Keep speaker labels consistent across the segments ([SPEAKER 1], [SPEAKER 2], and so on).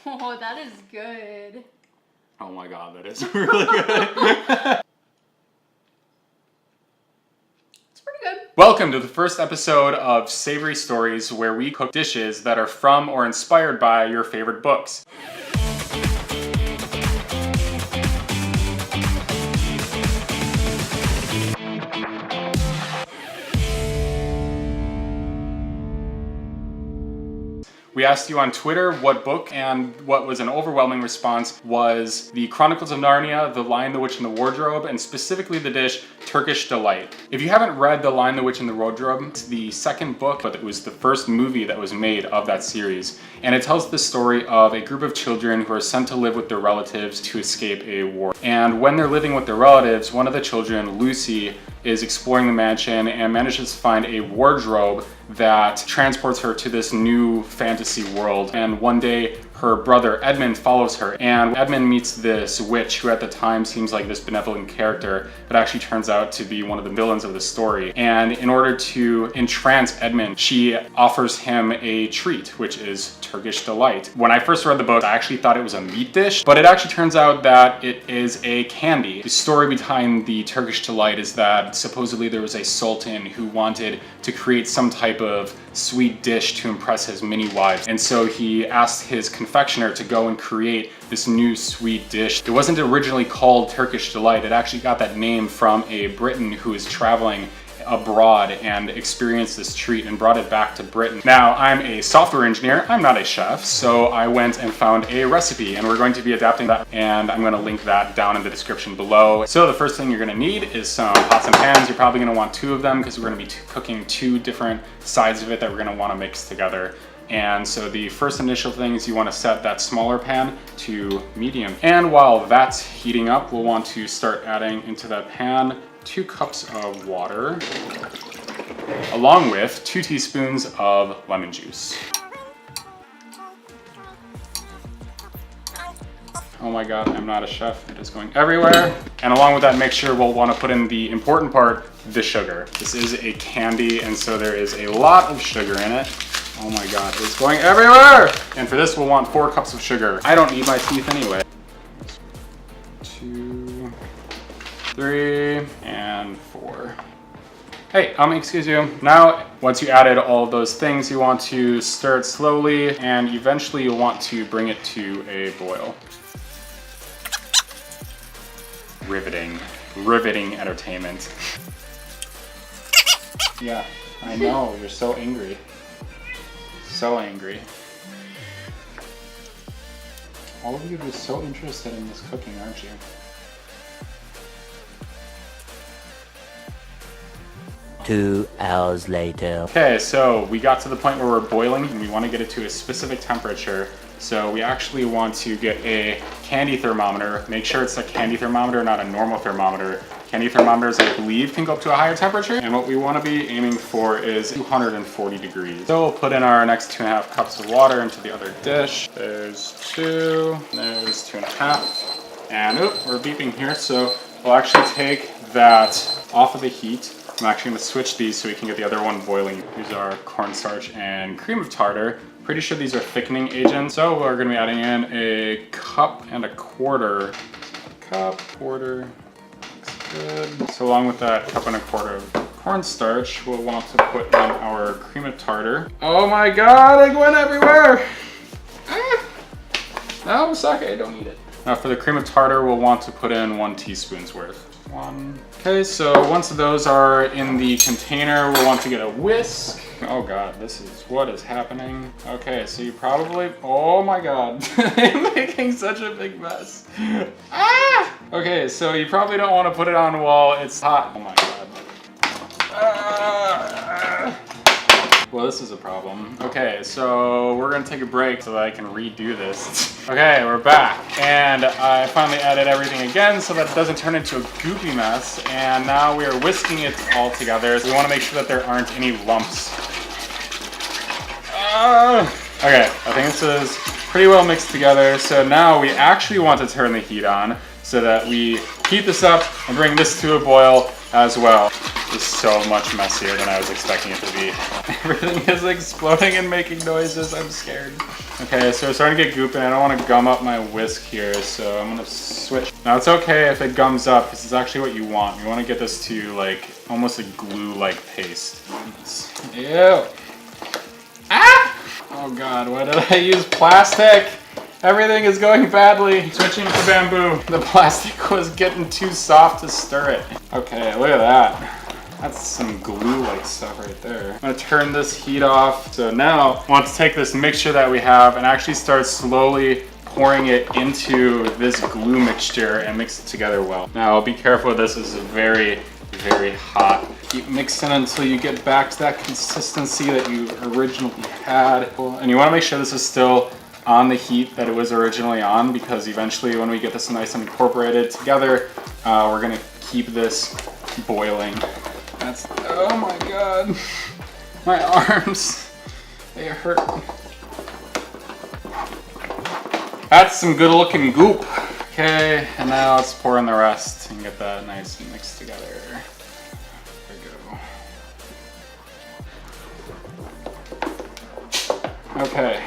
[SPEAKER 1] Oh, that is good.
[SPEAKER 2] Oh my god, that is really good.
[SPEAKER 1] It's pretty good.
[SPEAKER 2] Welcome to the first episode of Savory Stories, where we cook dishes that are from or inspired by your favorite books. We asked you on Twitter what book, and what was an overwhelming response was the Chronicles of Narnia, The Lion, the Witch, and the Wardrobe, and specifically the dish Turkish Delight. If you haven't read The Lion, the Witch, and the Wardrobe, it's the second book, but it was the first movie that was made of that series. And it tells the story of a group of children who are sent to live with their relatives to escape a war. And when they're living with their relatives, one of the children, Lucy, is exploring the mansion and manages to find a wardrobe that transports her to this new fantasy world. And one day, her brother Edmund follows her, and Edmund meets this witch who at the time seems like this benevolent character, but actually turns out to be one of the villains of the story. And in order to entrance Edmund, she offers him a treat, which is Turkish Delight. When I first read the book, I actually thought it was a meat dish, but it actually turns out that it is a candy. The story behind the Turkish Delight is that supposedly there was a sultan who wanted to create some type of sweet dish to impress his many wives. And so he asked his confectioner to go and create this new sweet dish. It wasn't originally called Turkish Delight. It actually got that name from a Briton who was traveling abroad and experienced this treat and brought it back to Britain. Now, I'm a software engineer, I'm not a chef, so I went and found a recipe, and we're going to be adapting that, and I'm going to link that down in the description below. So the first thing you're going to need is some pots and pans. You're probably going to want two of them because we're going to be cooking two different sides of it that we're going to want to mix together. And so the first initial thing is you want to set that smaller pan to medium. And while that's heating up, we'll want to start adding into that pan 2 cups of water, along with 2 teaspoons of lemon juice. Oh my god, I'm not a chef, it is going everywhere. And along with that mixture, we'll want to put in the important part, the sugar. This is a candy, and so there is a lot of sugar in it. Oh my god, it's going everywhere! And for this, we'll want 4 cups of sugar. I don't need my teeth anyway. 2, 3, and 4. Hey, excuse you. Now, once you added all of those things, you want to stir it slowly, and eventually you'll want to bring it to a boil. Riveting entertainment. Yeah, I know, you're so angry. So angry. All of you are just so interested in this cooking, aren't you?
[SPEAKER 3] Two hours later.
[SPEAKER 2] Okay, so we got to the point where we're boiling and we want to get it to a specific temperature. So we actually want to get a candy thermometer. Make sure it's a candy thermometer, not a normal thermometer. Candy thermometers, I believe, can go up to a higher temperature. And what we want to be aiming for is 240 degrees. So we'll put in our next 2.5 cups of water into the other dish. There's 2, there's 2.5. And we're beeping here. So we'll actually take that off of the heat. I'm actually going to switch these so we can get the other one boiling. Here's our cornstarch and cream of tartar. Pretty sure these are thickening agents. So we're going to be adding in 1.25 cups. Quarter. Good. So along with that 1.25 cups of cornstarch, we'll want to put in our cream of tartar. Oh my god, it went everywhere! No, sake, I don't need it. Now for the cream of tartar, we'll want to put in 1 teaspoon's worth. 1. Okay, so once those are in the container, we'll want to get a whisk. Oh god, what is happening? Okay, so you probably, oh my god, I'm making such a big mess. Ah! Okay, so you probably don't want to put it on while it's hot. Oh my god. Well, this is a problem. Okay, so we're gonna take a break so that I can redo this. Okay, we're back. And I finally added everything again so that it doesn't turn into a goopy mess. And now we are whisking it all together. So we wanna make sure that there aren't any lumps. Okay, I think this is pretty well mixed together. So now we actually want to turn the heat on so that we heat this up and bring this to a boil as well. is so much messier than I was expecting it to be. Everything is exploding and making noises. I'm scared. Okay, so it's starting to get goopy and I don't want to gum up my whisk here, so I'm gonna switch. Now it's okay if it gums up, because it's actually what you want. You want to get this to like almost a glue-like paste. Ew. Ah! Oh God, why did I use plastic? Everything is going badly. Switching to bamboo. The plastic was getting too soft to stir it. Okay, look at that. That's some glue-like stuff right there. I'm gonna turn this heat off. So now I want to take this mixture that we have and actually start slowly pouring it into this glue mixture and mix it together well. Now be careful, this is very, very hot. Keep mixing until you get back to that consistency that you originally had. And you wanna make sure this is still on the heat that it was originally on, because eventually when we get this nice and incorporated together, we're gonna keep this boiling. That's, oh my God, my arms, they hurt. That's some good looking goop. Okay, and now let's pour in the rest and get that nice and mixed together. There we go. Okay,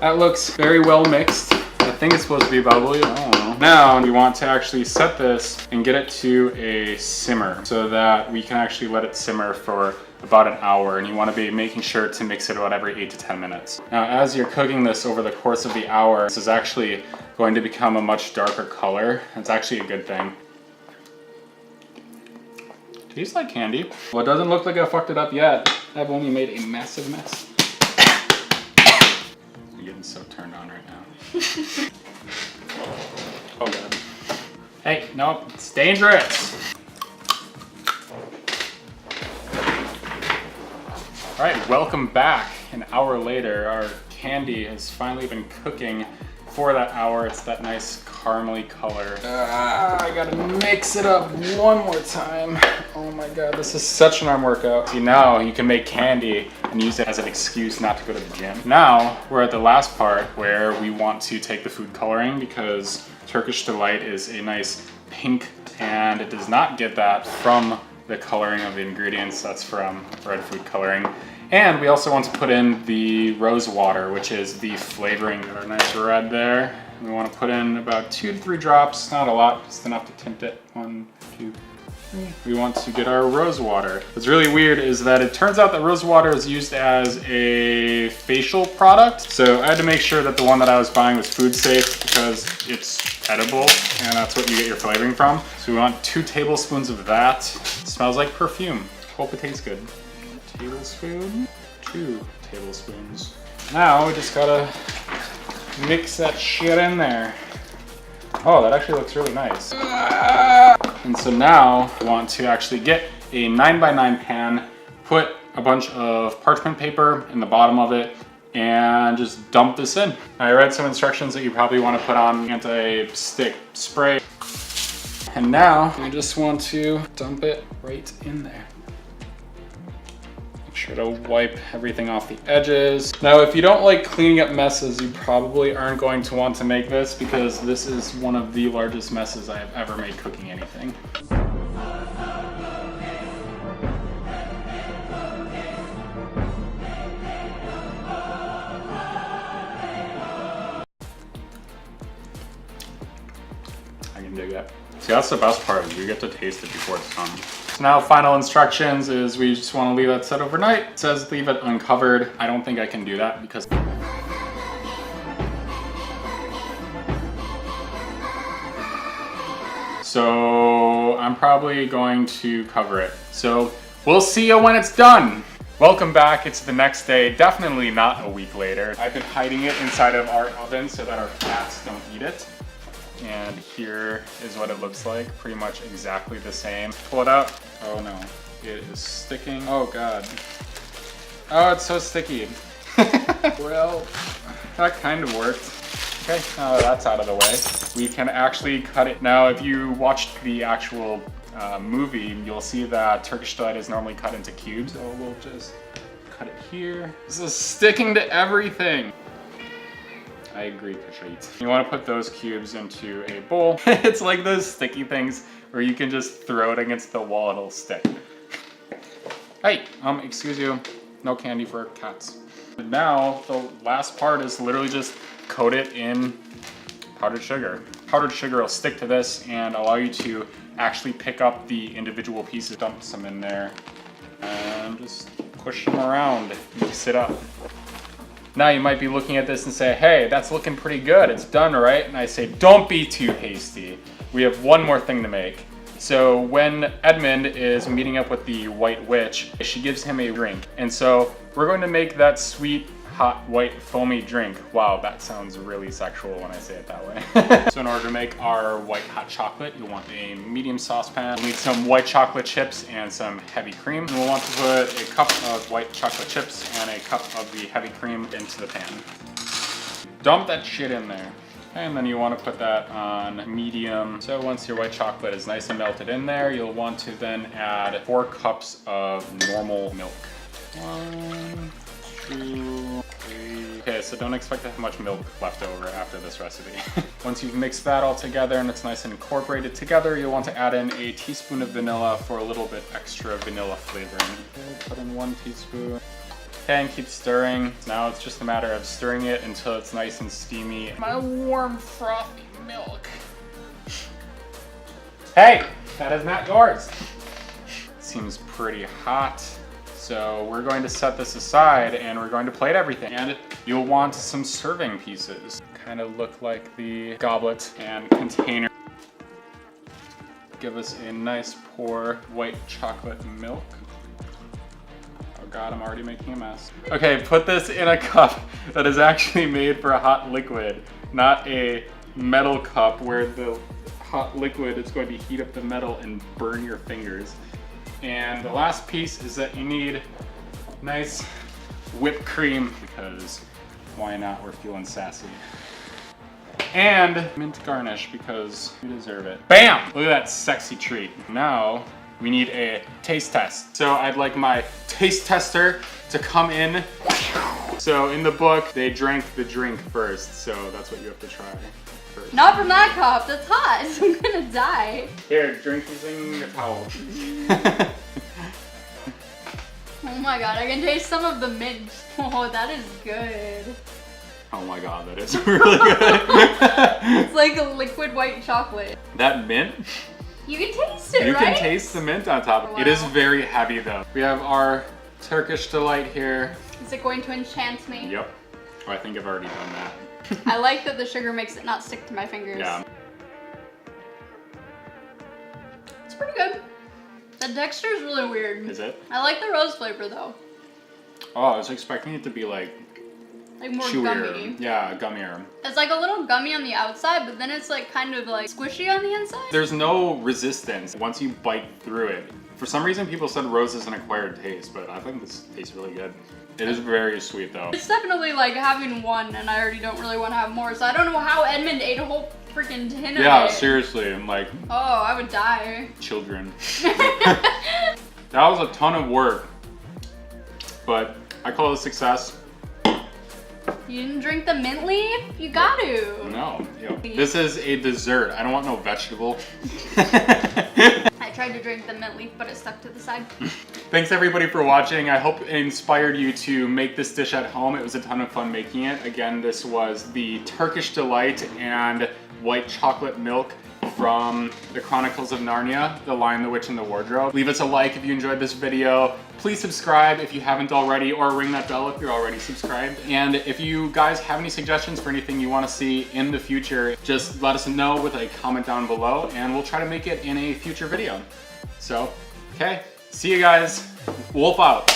[SPEAKER 2] that looks very well mixed. I think it's supposed to be bubbly, I don't know. Now we want to actually set this and get it to a simmer so that we can actually let it simmer for about an hour, and you want to be making sure to mix it about every 8 to 10 minutes. Now as you're cooking this over the course of the hour, this is actually going to become a much darker color. It's actually a good thing. Tastes like candy. Well, it doesn't look like I fucked it up yet. I've only made a massive mess. I'm getting so turned on right now. Oh God. Hey, no, it's dangerous. All right, welcome back. An hour later, our candy has finally been cooking for that hour. It's that nice caramely color. I gotta mix it up one more time. Oh my God, this is such an arm workout. See, now you can make candy and use it as an excuse not to go to the gym. Now we're at the last part where we want to take the food coloring, because Turkish Delight is a nice pink and it does not get that from the coloring of the ingredients. That's from red food coloring. And we also want to put in the rose water, which is the flavoring. Got our nice red there. We want to put in about 2 to 3 drops, not a lot, just enough to tint it. 1, 2, 3. We want to get our rose water. What's really weird is that it turns out that rose water is used as a facial product. So I had to make sure that the one that I was buying was food safe, because it's edible and that's what you get your flavoring from. So we want 2 tablespoons of that. It smells like perfume. Hope it tastes good. Tablespoon, 2 tablespoons. Now we just gotta mix that shit in there. Oh, that actually looks really nice. And so now we want to actually get a 9x9 pan, put a bunch of parchment paper in the bottom of it, and just dump this in. I read some instructions that you probably want to put on anti-stick spray. And now we just want to dump it right in there. Sure to wipe everything off the edges. Now, if you don't like cleaning up messes, you probably aren't going to want to make this, because this is one of the largest messes I have ever made cooking anything. I can dig that. See, that's the best part, is you get to taste it before it's done. So now final instructions is we just want to leave that set overnight. It says leave it uncovered. I don't think I can do that, because so I'm probably going to cover it. So we'll see you when it's done. Welcome back. It's the next day, definitely not a week later. I've been hiding it inside of our oven so that our cats don't eat it. And here is what it looks like, pretty much exactly the same. Pull it out. Oh no, it is sticking. Oh God. Oh, it's so sticky. Well, that kind of worked. Okay, now that that's out of the way, we can actually cut it. Now, if you watched the actual movie, you'll see that Turkish Delight is normally cut into cubes. So we'll just cut it here. This is sticking to everything. I agree, Kashit. You want to put those cubes into a bowl. It's like those sticky things where you can just throw it against the wall, it'll stick. Hey, excuse you, no candy for cats. Now, the last part is literally just coat it in powdered sugar. Powdered sugar will stick to this and allow you to actually pick up the individual pieces. Dump some in there and just push them around, mix it up. Now you might be looking at this and say, hey, that's looking pretty good, it's done, right? And I say, don't be too hasty. We have one more thing to make. So when Edmund is meeting up with the White Witch, she gives him a drink. And so we're going to make that sweet, hot, white, foamy drink. Wow, that sounds really sexual when I say it that way. So in order to make our white hot chocolate, you'll want a medium saucepan. We'll need some white chocolate chips and some heavy cream. And we'll want to put a cup of white chocolate chips and a cup of the heavy cream into the pan. Dump that shit in there. And then you want to put that on medium. So once your white chocolate is nice and melted in there, you'll want to then add 4 cups of normal milk. 1, 2, 3. Okay, so don't expect to have much milk left over after this recipe. Once you've mixed that all together and it's nice and incorporated together, you'll want to add in a teaspoon of vanilla for a little bit extra vanilla flavoring. Okay, put in 1 teaspoon. Okay, and keep stirring. Now it's just a matter of stirring it until it's nice and steamy. My warm, frothy milk. Hey, that is not yours. Seems pretty hot. So we're going to set this aside and we're going to plate everything. And you'll want some serving pieces. Kind of look like the goblet and container. Give us a nice pour white chocolate milk. God, I'm already making a mess. Okay, put this in a cup that is actually made for a hot liquid, not a metal cup where the hot liquid is going to heat up the metal and burn your fingers. And the last piece is that you need nice whipped cream because why not? We're feeling sassy. And mint garnish because you deserve it. Bam! Look at that sexy treat. Now, we need a taste test. So I'd like my taste tester to come in. So in the book, they drank the drink first. So that's what you have to try first.
[SPEAKER 1] Not from that cup, that's hot. I'm gonna die.
[SPEAKER 2] Here, drink using a towel.
[SPEAKER 1] Oh my god, I can taste some of the mint. Oh, that is good.
[SPEAKER 2] Oh my god, that is really good.
[SPEAKER 1] It's like a liquid white chocolate.
[SPEAKER 2] That mint?
[SPEAKER 1] You can taste it,
[SPEAKER 2] You
[SPEAKER 1] right?
[SPEAKER 2] can taste the mint on top.
[SPEAKER 1] Wow.
[SPEAKER 2] It is very heavy though. We have our Turkish Delight here.
[SPEAKER 1] Is it going to enchant me?
[SPEAKER 2] Yep. Oh, I think I've already done that.
[SPEAKER 1] I like that the sugar makes it not stick to my fingers.
[SPEAKER 2] Yeah.
[SPEAKER 1] It's pretty good. The texture is really weird.
[SPEAKER 2] Is it?
[SPEAKER 1] I like the rose flavor though.
[SPEAKER 2] Oh, I was expecting it to be like
[SPEAKER 1] More
[SPEAKER 2] chewier.
[SPEAKER 1] gummy.
[SPEAKER 2] Yeah, gummier.
[SPEAKER 1] It's like a little gummy on the outside, but then it's like kind of like squishy on the inside.
[SPEAKER 2] There's no resistance once you bite through it. For some reason, people said rose is an acquired taste, but I think this tastes really good. It is very sweet though.
[SPEAKER 1] It's definitely like having one, and I already don't really want to have more, so I don't know how Edmund ate a whole freaking tin of it.
[SPEAKER 2] Yeah, seriously, I'm like,
[SPEAKER 1] Oh, I would die.
[SPEAKER 2] children. That was a ton of work, but I call it a success.
[SPEAKER 1] You didn't drink the mint leaf? You got to.
[SPEAKER 2] No, ew. This is a dessert. I don't want no vegetable.
[SPEAKER 1] I tried to drink the mint leaf, but it stuck to the side.
[SPEAKER 2] Thanks everybody for watching. I hope it inspired you to make this dish at home. It was a ton of fun making it. Again, this was the Turkish Delight and white chocolate milk from the Chronicles of Narnia, The Lion, the Witch, and the Wardrobe. Leave us a like if you enjoyed this video. Please subscribe if you haven't already, or ring that bell if you're already subscribed. And if you guys have any suggestions for anything you want to see in the future, just let us know with a comment down below and we'll try to make it in a future video. So, okay, see you guys. Wolf out.